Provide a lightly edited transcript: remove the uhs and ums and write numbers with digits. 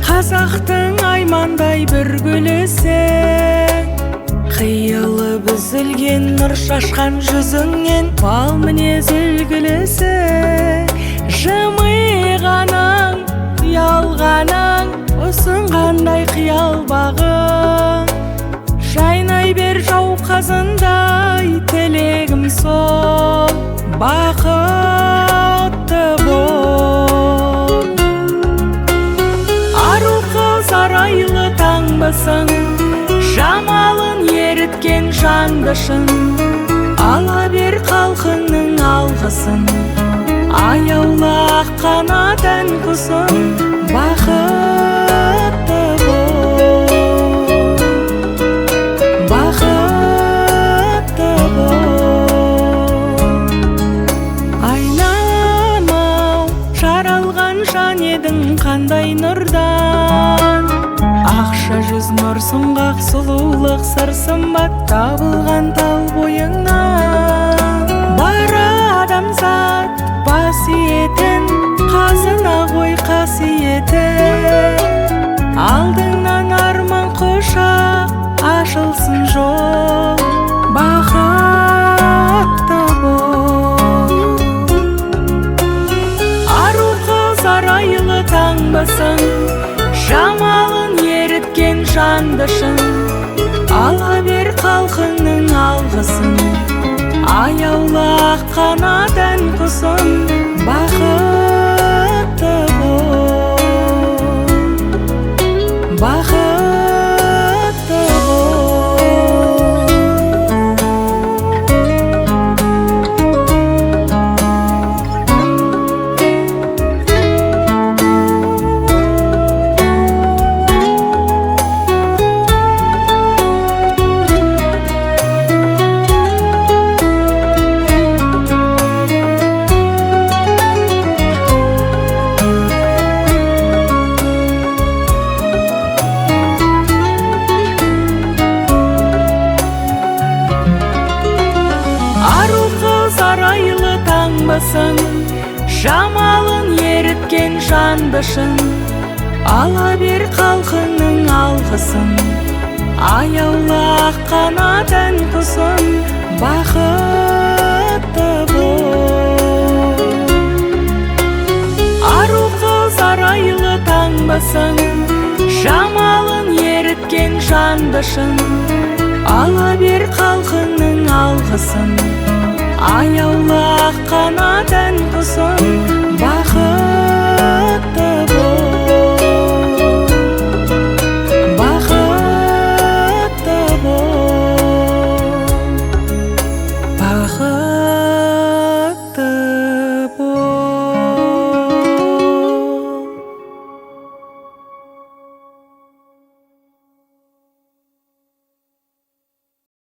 Қазақтың аймандай бір гүлісі, қиылы бүзілген нұр шашқан жүзіңнен бал мінез үлгілісі. Жымиғаның, ұялғаның, ұсынғандай қиял бағың, жайнай бер жауқазындай тілегім сол, бақытты бол. Сарайлы таңбасың, жамалын еріткен жандышын, ала бер халқыңның алғысын, аяулы ақ қанат құсын, бақытты бол, бақытты бол. Айнам-ау, жаралған жан едің қандай нұрдан, ақша жүз нұр сұңғақ, сұлулық сыр сымбат табылған тал бойыңнан. Бар адамзат бас иетін, қазына ғой қасиетін, алдыңнан арман құшақ ашылсын жол, бақытты бол. Ару қыз арайлы таңбасың, жамалын еріткен жандышын, ала бер халқыңның алғысын, аяулы ақ қанат құсын, бақытты бол, бақытты бол. Сарайлы таңбасың, жамалын еріткен жандышын, ала бер халқыңның алғысын, аяулы ақ қанат құсын, бақытты бол. Ару қыз арайлы таңбасың, жамалын еріткен жандышын, ала бер халқыңның алғысын, аяулы ақ қанат құсын,